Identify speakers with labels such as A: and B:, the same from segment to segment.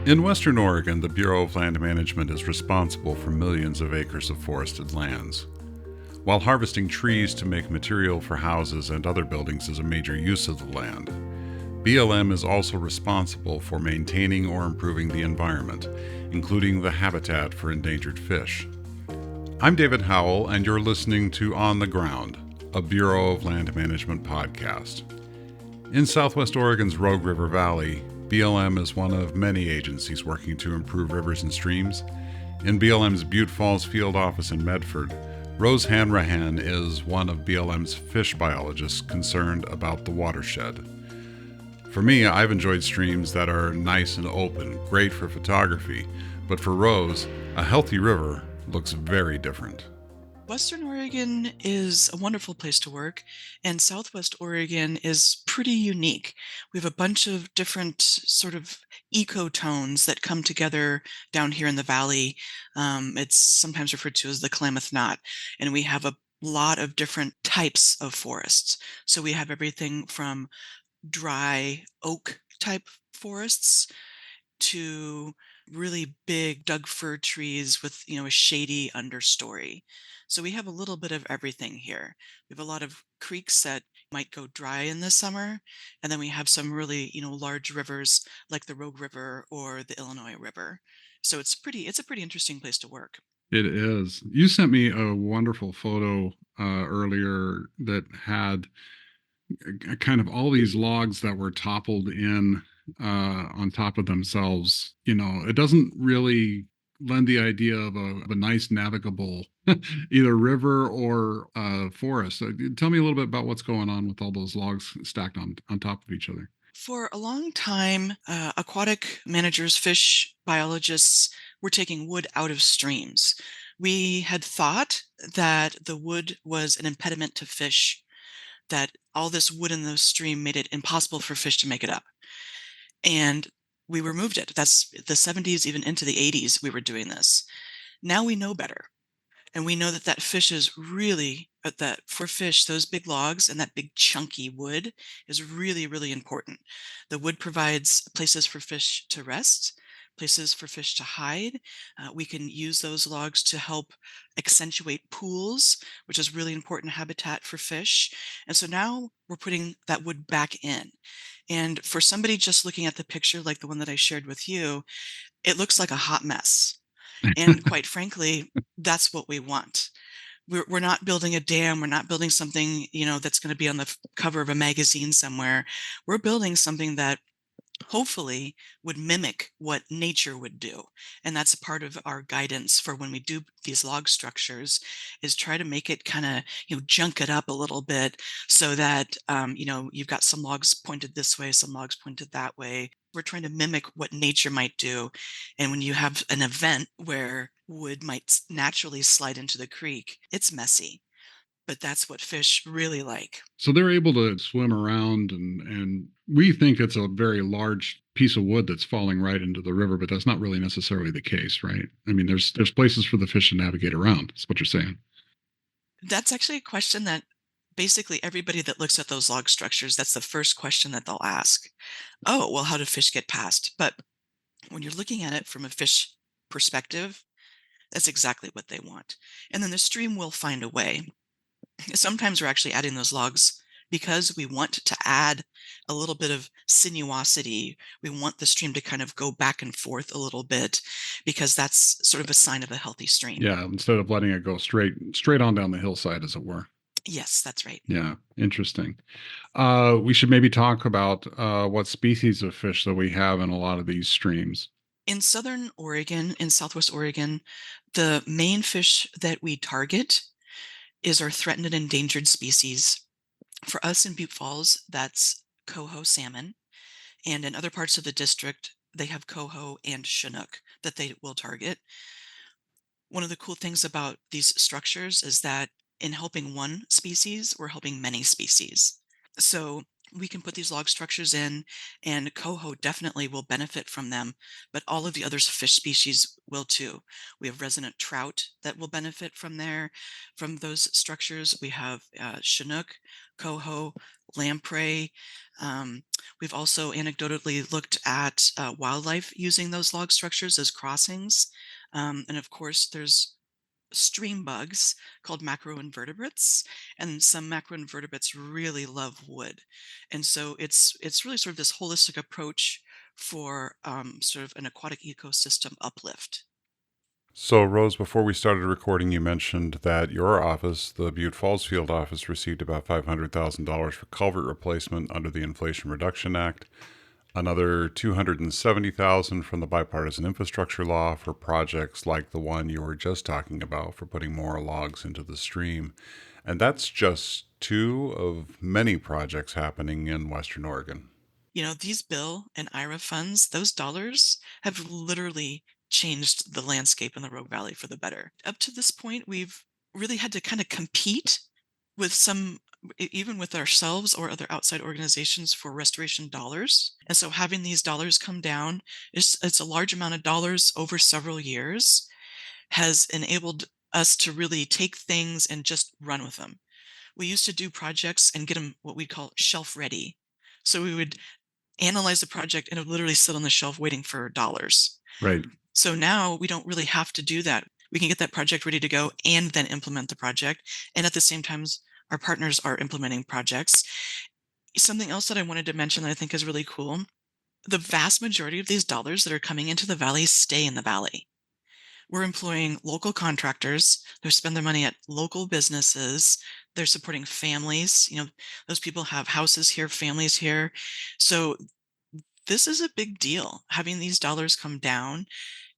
A: In Western Oregon, the Bureau of Land Management is responsible for millions of acres of forested lands. While harvesting trees to make material for houses and other buildings is a major use of the land, BLM is also responsible for maintaining or improving the environment, including the habitat for endangered fish. I'm David Howell, and you're listening to On the Ground, a Bureau of Land Management podcast. In southwest Oregon's Rogue River Valley, BLM is one of many agencies working to improve rivers and streams. In BLM's Butte Falls field office in Medford, Rose Hanrahan is one of BLM's fish biologists concerned about the watershed. For me, I've enjoyed streams that are nice and open, great for photography, but for Rose, a healthy river looks very different.
B: Western Oregon is a wonderful place to work, and Southwest Oregon is pretty unique. We have a bunch of different sort of ecotones that come together down here in the valley. It's sometimes referred to as the Klamath Knot, and we have a lot of different types of forests. So we have everything from dry oak type forests to really big Doug fir trees with, a shady understory. So we have a little bit of everything here. We have a lot of creeks that might go dry in the summer, and then we have some really, large rivers like the Rogue River or the Illinois River. So it's a pretty interesting place to work.
A: It is. You sent me a wonderful photo earlier that had kind of all these logs that were toppled in on top of themselves. It doesn't really lend the idea of a nice navigable either river or forest. Tell me a little bit about what's going on with all those logs stacked on top of each other.
B: For a long time, aquatic managers, fish biologists were taking wood out of streams. We had thought that the wood was an impediment to fish, that all this wood in the stream made it impossible for fish to make it up. And we removed it. That's the 70s, even into the 80s, we were doing this. Now we know better. And we know that that fish is really, that for fish, those big logs and that big chunky wood is really, really important. The wood provides places for fish to rest, places for fish to hide. We can use those logs to help accentuate pools, which is really important habitat for fish. And so now we're putting that wood back in. And for somebody just looking at the picture like the one that I shared with you, it looks like a hot mess. And quite frankly, that's what we want. We're not building a dam. We're not building something, that's going to be on the cover of a magazine somewhere. We're building something that hopefully would mimic what nature would do. And that's part of our guidance for when we do these log structures, is try to make it kind of, junk it up a little bit so that, you've got some logs pointed this way, some logs pointed that way. We're trying to mimic what nature might do. And when you have an event where wood might naturally slide into the creek, it's messy, but that's what fish really like.
A: So they're able to swim around, and we think it's a very large piece of wood that's falling right into the river, but that's not really necessarily the case, right? I mean, there's places for the fish to navigate around. That's what you're saying.
B: That's actually a question that basically everybody that looks at those log structures, that's the first question that they'll ask. Oh, well, how do fish get past? But when you're looking at it from a fish perspective, that's exactly what they want. And then the stream will find a way. Sometimes we're actually adding those logs because we want to add a little bit of sinuosity. We want the stream to kind of go back and forth a little bit because that's sort of a sign of a healthy stream.
A: Yeah, instead of letting it go straight on down the hillside, as it were.
B: Yes, that's right.
A: Yeah, interesting. We should maybe talk about what species of fish that we have in a lot of these streams.
B: In southern Oregon, in southwest Oregon, the main fish that we target is our threatened and endangered species. For us in Butte Falls, that's coho salmon. And in other parts of the district, they have coho and Chinook that they will target. One of the cool things about these structures is that in helping one species, we're helping many species. So we can put these log structures in, and coho definitely will benefit from them, but all of the other fish species will too. We have resident trout that will benefit from those structures. We have Chinook, coho, lamprey. We've also anecdotally looked at wildlife using those log structures as crossings. And of course, there's stream bugs called macroinvertebrates, and some macroinvertebrates really love wood. And so it's really sort of this holistic approach for sort of an aquatic ecosystem uplift.
A: So, Rose, before we started recording, you mentioned that your office, the Butte Falls Field office, received about $500,000 for culvert replacement under the Inflation Reduction Act, another $270,000 from the Bipartisan Infrastructure Law for projects like the one you were just talking about for putting more logs into the stream. And that's just two of many projects happening in Western Oregon.
B: These Bill and IRA funds, those dollars have literally changed the landscape in the Rogue Valley for the better. Up to this point, we've really had to kind of compete with even with ourselves or other outside organizations for restoration dollars. And so having these dollars come down, it's a large amount of dollars over several years, has enabled us to really take things and just run with them. We used to do projects and get them what we call shelf ready. So we would analyze the project and it would literally sit on the shelf waiting for dollars.
A: Right.
B: So now we don't really have to do that. We can get that project ready to go and then implement the project. And at the same time, our partners are implementing projects. Something else that I wanted to mention that I think is really cool, the vast majority of these dollars that are coming into the valley stay in the valley. We're employing local contractors who spend their money at local businesses. They're supporting families. Those people have houses here, families here. So this is a big deal, having these dollars come down,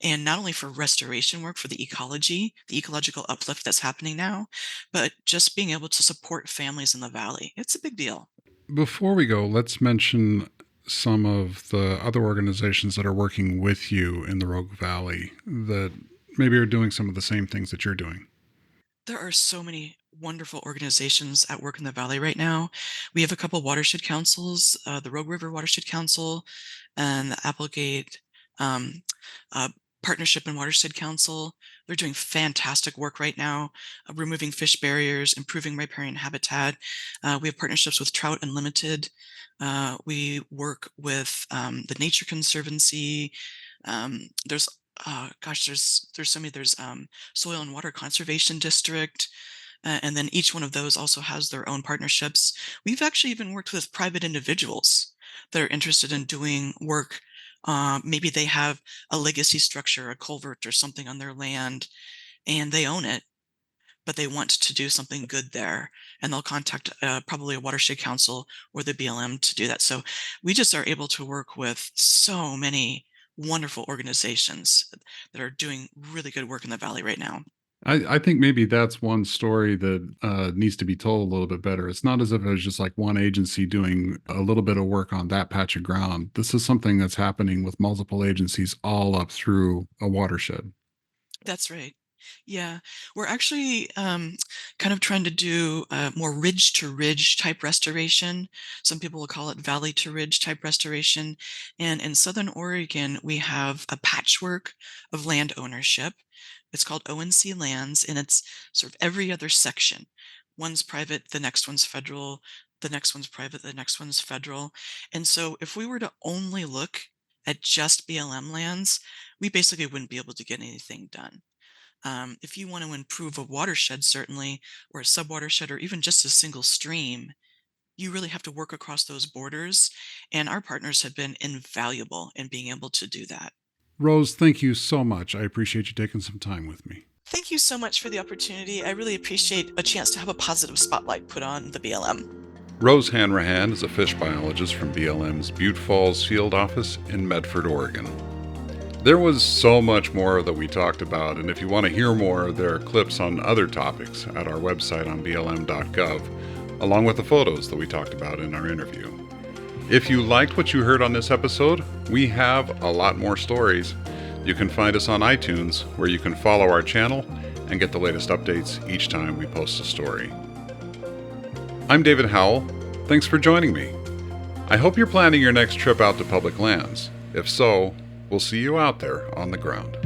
B: and not only for restoration work for the ecology, the ecological uplift that's happening now, but just being able to support families in the valley. It's a big deal.
A: Before we go, let's mention some of the other organizations that are working with you in the Rogue Valley that maybe are doing some of the same things that you're doing.
B: There are so many wonderful organizations at work in the valley right now. We have a couple watershed councils, the Rogue River Watershed Council and the Applegate um, uh, Partnership and Watershed Council. They're doing fantastic work right now, removing fish barriers, improving riparian habitat. We have partnerships with Trout Unlimited. We work with the Nature Conservancy. There's there's so many. There's Soil and Water Conservation District, and then each one of those also has their own partnerships. We've actually even worked with private individuals that are interested in doing work. Maybe they have a legacy structure, a culvert or something on their land, and they own it, but they want to do something good there, and they'll contact probably a watershed council or the BLM to do that. So we just are able to work with so many wonderful organizations that are doing really good work in the valley right now.
A: I think maybe that's one story that needs to be told a little bit better. It's not as if it was just like one agency doing a little bit of work on that patch of ground. This is something that's happening with multiple agencies all up through a watershed.
B: That's right. Yeah, we're actually kind of trying to do more ridge to ridge type restoration. Some people will call it valley to ridge type restoration. And in Southern Oregon, we have a patchwork of land ownership. It's called ONC lands, and it's sort of every other section. One's private, the next one's federal, the next one's private, the next one's federal. And so if we were to only look at just BLM lands, we basically wouldn't be able to get anything done. If you want to improve a watershed, certainly, or a subwatershed, or even just a single stream, you really have to work across those borders. And our partners have been invaluable in being able to do that.
A: Rose, thank you so much. I appreciate you taking some time with me.
B: Thank you so much for the opportunity. I really appreciate a chance to have a positive spotlight put on the BLM.
A: Rose Hanrahan is a fish biologist from BLM's Butte Falls Field Office in Medford, Oregon. There was so much more that we talked about, and if you want to hear more, there are clips on other topics at our website on blm.gov, along with the photos that we talked about in our interview. If you liked what you heard on this episode, we have a lot more stories. You can find us on iTunes, where you can follow our channel and get the latest updates each time we post a story. I'm David Howell. Thanks for joining me. I hope you're planning your next trip out to public lands. If so, we'll see you out there on the ground.